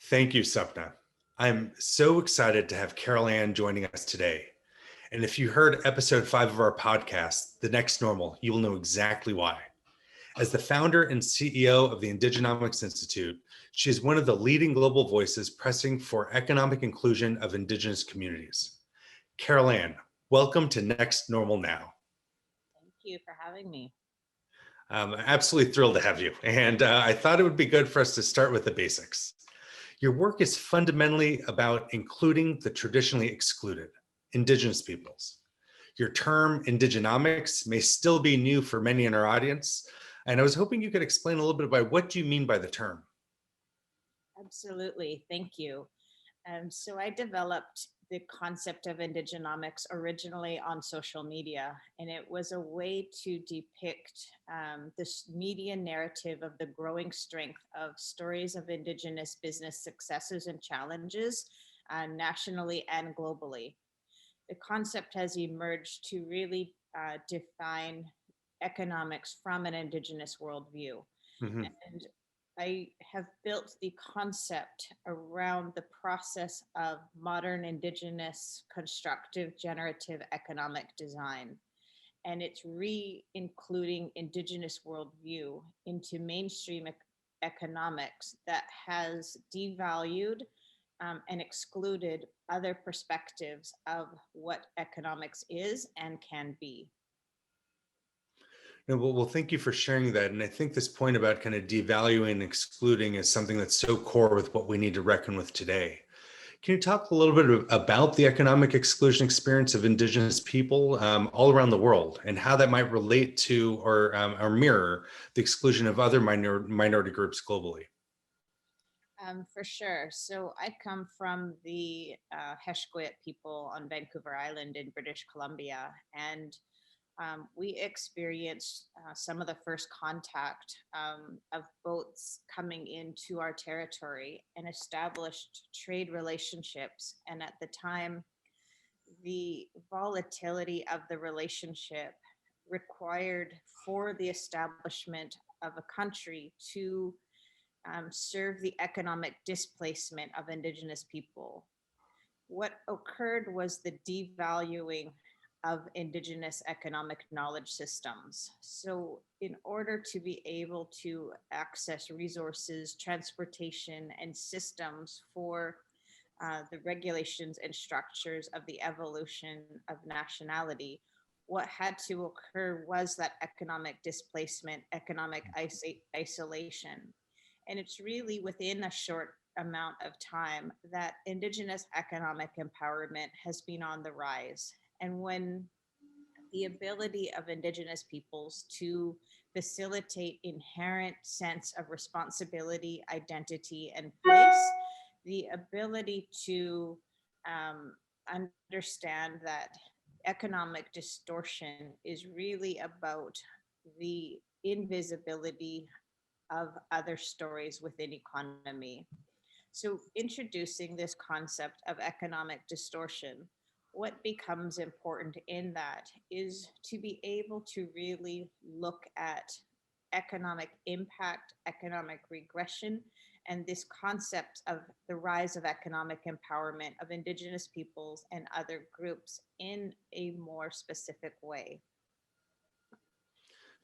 Thank you, Sapna. I'm so excited to have Carol Ann joining us today. And if you heard episode 5 of our podcast, The Next Normal, you will know exactly why. As the founder and CEO of the Indigenomics Institute, she is one of the leading global voices pressing for economic inclusion of Indigenous communities. Carol Ann, welcome to Next Normal Now. Thank you for having me. I'm absolutely thrilled to have you. And I thought it would be good for us to start with the basics. Your work is fundamentally about including the traditionally excluded, Indigenous peoples. Your term Indigenomics may still be new for many in our audience, and I was hoping you could explain a little bit about what you mean by the term. Absolutely. Thank you. So I developed the concept of Indigenomics originally on social media, and it was a way to depict this media narrative of the growing strength of stories of Indigenous business successes and challenges nationally and globally. The concept has emerged to really define economics from an Indigenous worldview. Mhm. And I have built the concept around the process of modern Indigenous constructive generative economic design. And it's re-including Indigenous worldview into mainstream economics that has devalued and excluded other perspectives of what economics is and can be. No, well, thank you for sharing that. And I think this point about kind of devaluing and excluding is something that's so core with what we need to reckon with today. Can you talk a little bit about the economic exclusion experience of Indigenous people all around the world and how that might relate to or mirror the exclusion of other minority groups globally? For sure. So I come from the Heshquit people on Vancouver Island in British Columbia, and we experienced some of the first contact of boats coming into our territory and established trade relationships. And at the time, the volatility of the relationship required for the establishment of a country to serve the economic displacement of Indigenous people. What occurred was the devaluing of Indigenous economic knowledge systems. So, in order to be able to access resources, transportation, and systems for the regulations and structures of the evolution of nationality, what had to occur was that economic displacement, economic isolation. And it's really within a short amount of time that Indigenous economic empowerment has been on the rise. And when the ability of Indigenous peoples to facilitate inherent sense of responsibility, identity, and place, the ability to understand that economic distortion is really about the invisibility of other stories within economy. So, introducing this concept of economic distortion, what becomes important in that is to be able to really look at economic impact, economic regression, and this concept of the rise of economic empowerment of Indigenous peoples and other groups in a more specific way.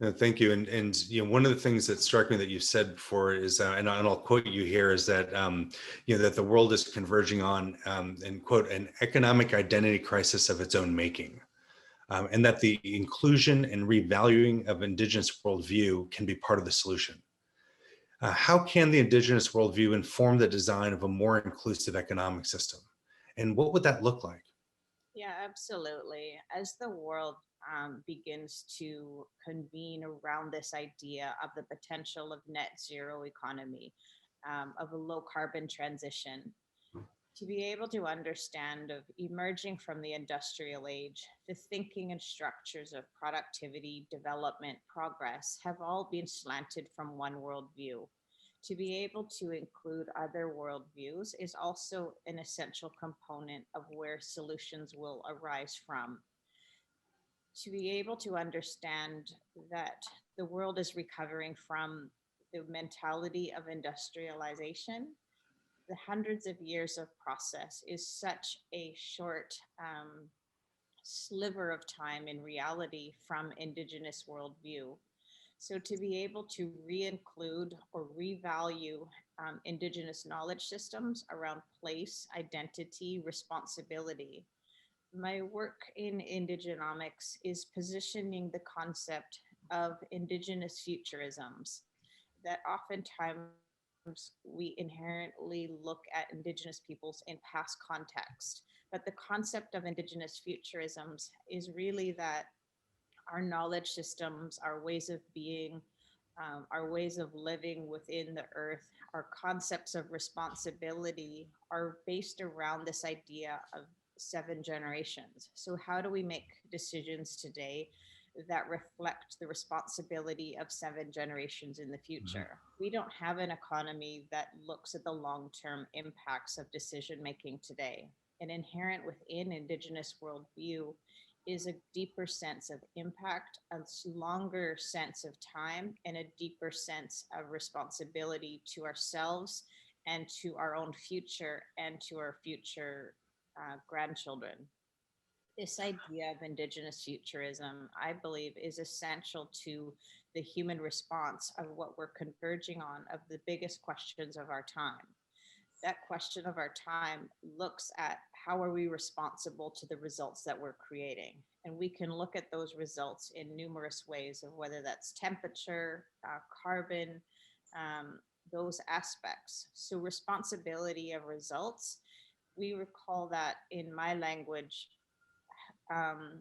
No, thank you. And one of the things that struck me that you said before is, and I'll quote you here, is that that the world is converging on, and quote, an economic identity crisis of its own making, and that the inclusion and revaluing of Indigenous worldview can be part of the solution. How can the Indigenous worldview inform the design of a more inclusive economic system, and what would that look like? Yeah, absolutely. As the world begins to convene around this idea of the potential of net zero economy, of a low carbon transition, to be able to understand of emerging from the industrial age, the thinking and structures of productivity, development, progress have all been slanted from one worldview. To be able to include other worldviews is also an essential component of where solutions will arise from. To be able to understand that the world is recovering from the mentality of industrialization the hundreds of years of process is such a short sliver of time in reality from Indigenous worldview. So to be able to re-include or revalue Indigenous knowledge systems around place, identity, responsibility. My work in Indigenomics is positioning the concept of Indigenous futurisms that oftentimes we inherently look at Indigenous peoples in past context. But the concept of Indigenous futurisms is really that our knowledge systems, our ways of being, our ways of living within the earth, our concepts of responsibility are based around this idea of 7 generations. So, how do we make decisions today that reflect the responsibility of 7 generations in the Mhm. future? We don't have an economy that looks at the long term impacts of decision making today. And inherent within Indigenous worldview is a deeper sense of impact, a longer sense of time, and a deeper sense of responsibility to ourselves and to our own future and to our future grandchildren. This idea of Indigenous futurism, I believe, is essential to the human response of what we're converging on of the biggest questions of our time. That question of our time looks at how are we responsible to the results that we're creating. And we can look at those results in numerous ways of whether that's temperature, carbon, those aspects. So responsibility of results, we recall that in my language, um,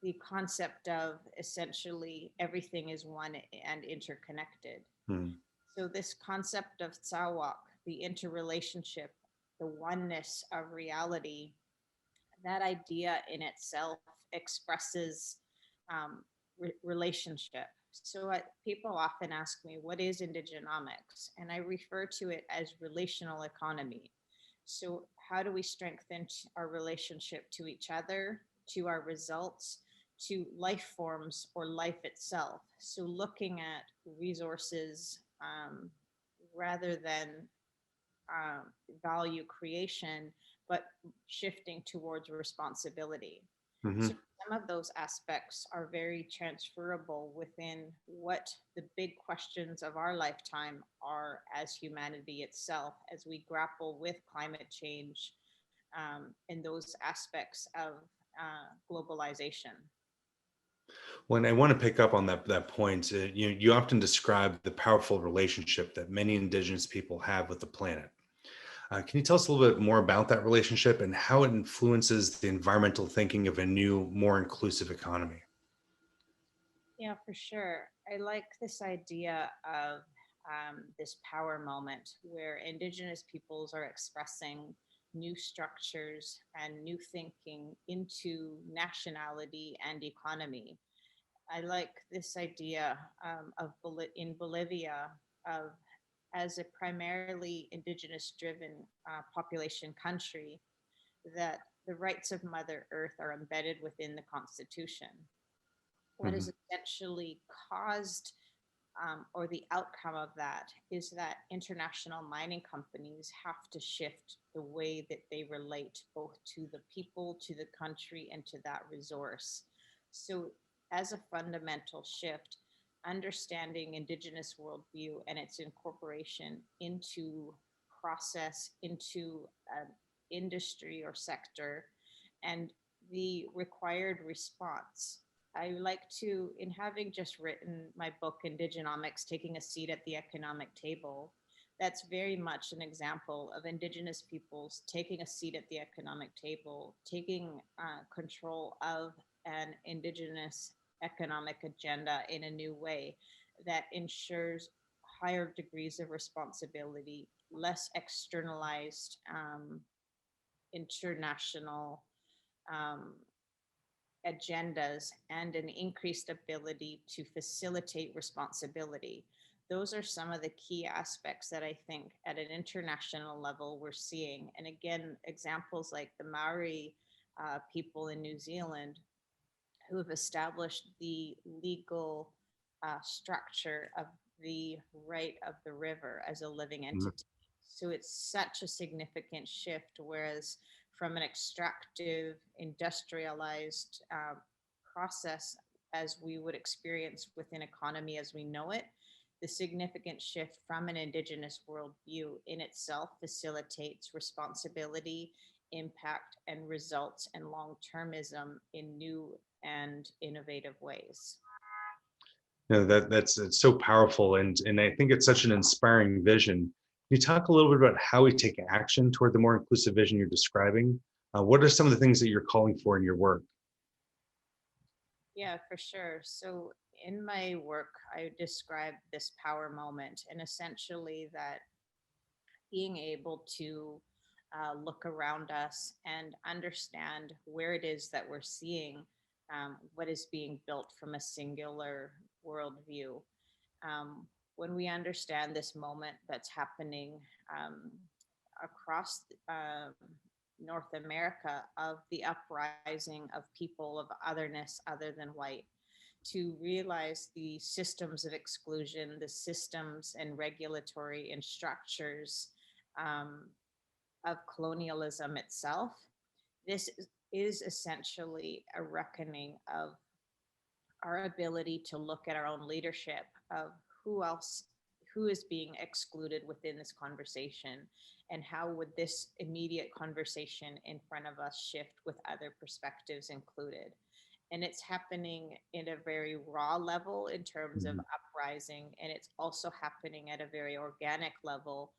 the concept of essentially everything is one and interconnected. Mhm. So this concept of tsawak, the interrelationship, the oneness of reality, that idea in itself expresses relationship. So people often ask me, what is Indigenomics? And I refer to it as relational economy. So how do we strengthen our relationship to each other, to our results, to life forms or life itself? So looking at resources rather than value creation, but shifting towards responsibility. So Mhm. some of those aspects are very transferable within what the big questions of our lifetime are as humanity itself, as we grapple with climate change and those aspects of globalization. When I want to pick up on that point, you often describe the powerful relationship that many indigenous people have with the planet. Can you tell us a little bit more about that relationship and how it influences the environmental thinking of a new, more inclusive economy? Yeah, for sure. I like this idea of this power moment where Indigenous peoples are expressing new structures and new thinking into nationality and economy. I like this idea of in Bolivia of as a primarily Indigenous driven population country that the rights of Mother Earth are embedded within the Constitution. What Mhm. has essentially caused or the outcome of that is that international mining companies have to shift the way that they relate both to the people, to the country, and to that resource. So, as a fundamental shift, understanding Indigenous worldview and its incorporation into process, into an industry or sector, and the required response. I like to, in having just written my book, Indigenomics, Taking a Seat at the Economic Table, that's very much an example of Indigenous peoples taking a seat at the economic table, taking control of an Indigenous economic agenda in a new way that ensures higher degrees of responsibility, less externalized international um, agendas, and an increased ability to facilitate responsibility. Those are some of the key aspects that I think at an international level we're seeing. And again, examples like the Maori people in New Zealand who have established the legal structure of the right of the river as a living Mhm. entity. So it's such a significant shift, whereas from an extractive, industrialized process as we would experience within economy as we know it, the significant shift from an Indigenous worldview in itself facilitates responsibility, impact, and results and long termism in new and innovative ways. No, that's it's so powerful, and I think it's such an inspiring vision. Can you talk a little bit about how we take action toward the more inclusive vision you're describing? What are some of the things that you're calling for in your work? Yeah, for sure. So in my work, I describe this power moment and essentially that being able to look around us and understand where it is that we're seeing what is being built from a singular worldview. Um, when we understand this moment that's happening um, across North America of the uprising of people of otherness other than white, to realize the systems of exclusion, the systems and regulatory and structures um, of colonialism itself. This is essentially a reckoning of our ability to look at our own leadership of who is being excluded within this conversation, and how would this immediate conversation in front of us shift with other perspectives included. And it's happening in a very raw level in terms of Mhm. uprising, and it's also happening at a very organic level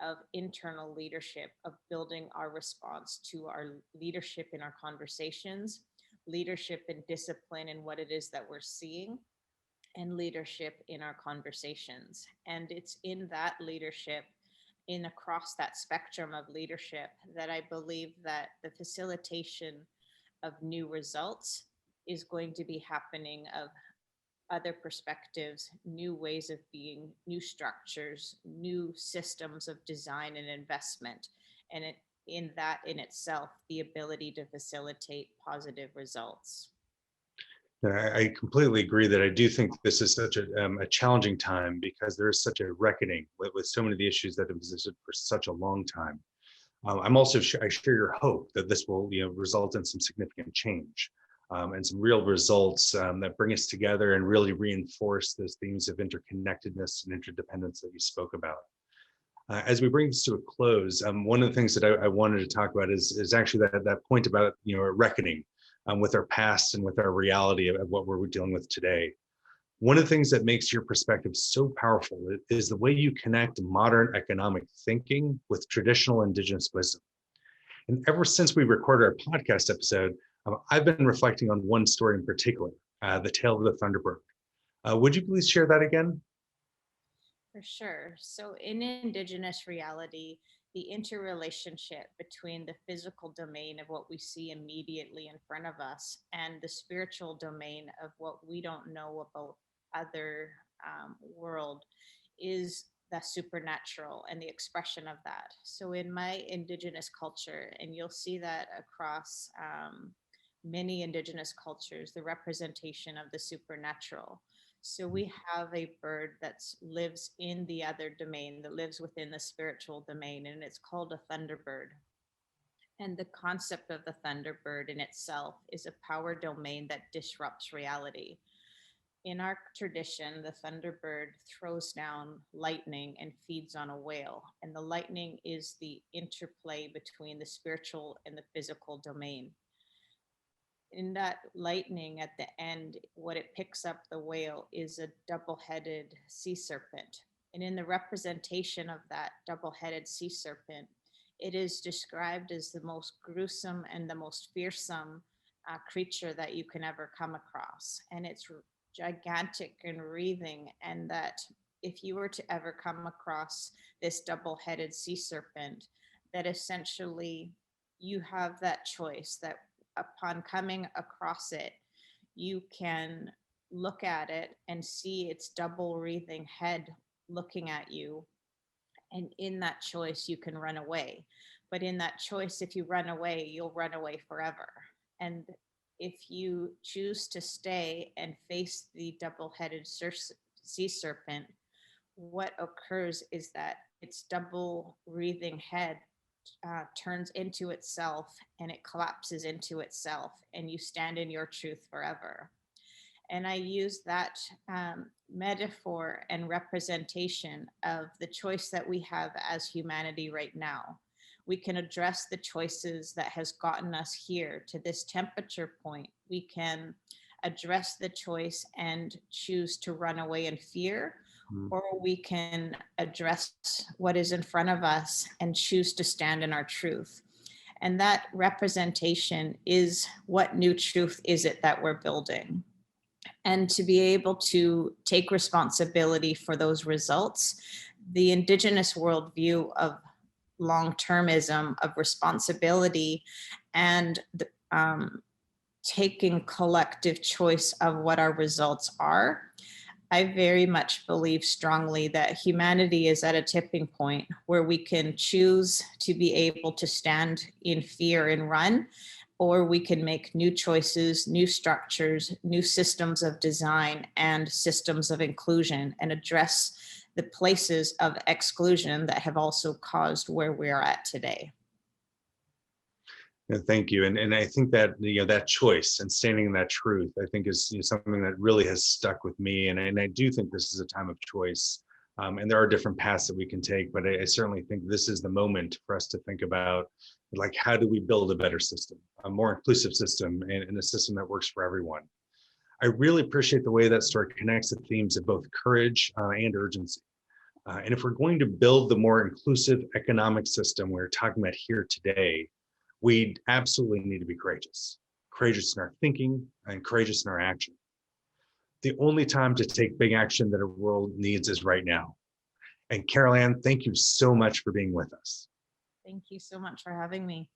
of internal leadership, of building our response to our leadership in our conversations, leadership and discipline in what it is that we're seeing, and leadership in our conversations. And it's in that leadership, in across that spectrum of leadership, that I believe that the facilitation of new results is going to be happening, of other perspectives, new ways of being, new structures, new systems of design and investment. And it, in that in itself, the ability to facilitate positive results. I completely agree that I do think this is such a challenging time because there is such a reckoning with so many of the issues that have existed for such a long time. I'm also I share your hope that this will result in some significant change and some real results that bring us together and really reinforce those themes of interconnectedness and interdependence that you spoke about. As we bring this to a close, one of the things that I wanted to talk about is actually that point about a reckoning with our past and with our reality of what we're dealing with today. One of the things that makes your perspective so powerful is the way you connect modern economic thinking with traditional Indigenous wisdom. And ever since we recorded our podcast episode, I've been reflecting on one story in particular, the tale of the Thunderbird. Would you please share that again? For sure. So, in Indigenous reality, the interrelationship between the physical domain of what we see immediately in front of us and the spiritual domain of what we don't know about other world is the supernatural and the expression of that. So, in my Indigenous culture, and you'll see that across many Indigenous cultures, the representation of the supernatural. So we have a bird that lives in the other domain, that lives within the spiritual domain, and it's called a thunderbird. And the concept of the thunderbird in itself is a power domain that disrupts reality. In our tradition, the thunderbird throws down lightning and feeds on a whale. And the lightning is the interplay between the spiritual and the physical domain. In that lightning at the end, what it picks up the whale is a double-headed sea serpent. And in the representation of that double-headed sea serpent, it is described as the most gruesome and the most fearsome creature that you can ever come across. And it's gigantic and wreathing, and that if you were to ever come across this double-headed sea serpent, that essentially you have that choice that upon coming across it, you can look at it and see its double wreathing head looking at you. And in that choice, you can run away. But in that choice, if you run away, you'll run away forever. And if you choose to stay and face the double headed sea serpent, what occurs is that its double wreathing head turns into itself and it collapses into itself, and you stand in your truth forever. And I use that metaphor and representation of the choice that we have as humanity right now. We can address the choices that has gotten us here to this temperature point. We can address the choice and choose to run away in fear, or we can address what is in front of us and choose to stand in our truth. And that representation is what new truth is it that we're building. And to be able to take responsibility for those results, the Indigenous worldview of long-termism, of responsibility, and taking collective choice of what our results are. I very much believe strongly that humanity is at a tipping point where we can choose to be able to stand in fear and run, or we can make new choices, new structures, new systems of design, and systems of inclusion, and address the places of exclusion that have also caused where we are at today. Yeah, thank you. And I think that, that choice and standing in that truth, I think is something that really has stuck with me. And I do think this is a time of choice. And there are different paths that we can take, but I certainly think this is the moment for us to think about, like, how do we build a better system, a more inclusive system, and a system that works for everyone. I really appreciate the way that story connects the themes of both courage and urgency. And if we're going to build the more inclusive economic system we're talking about here today, we absolutely need to be courageous, courageous in our thinking and courageous in our action. The only time to take big action that our world needs is right now. And Carol Ann, thank you so much for being with us. Thank you so much for having me.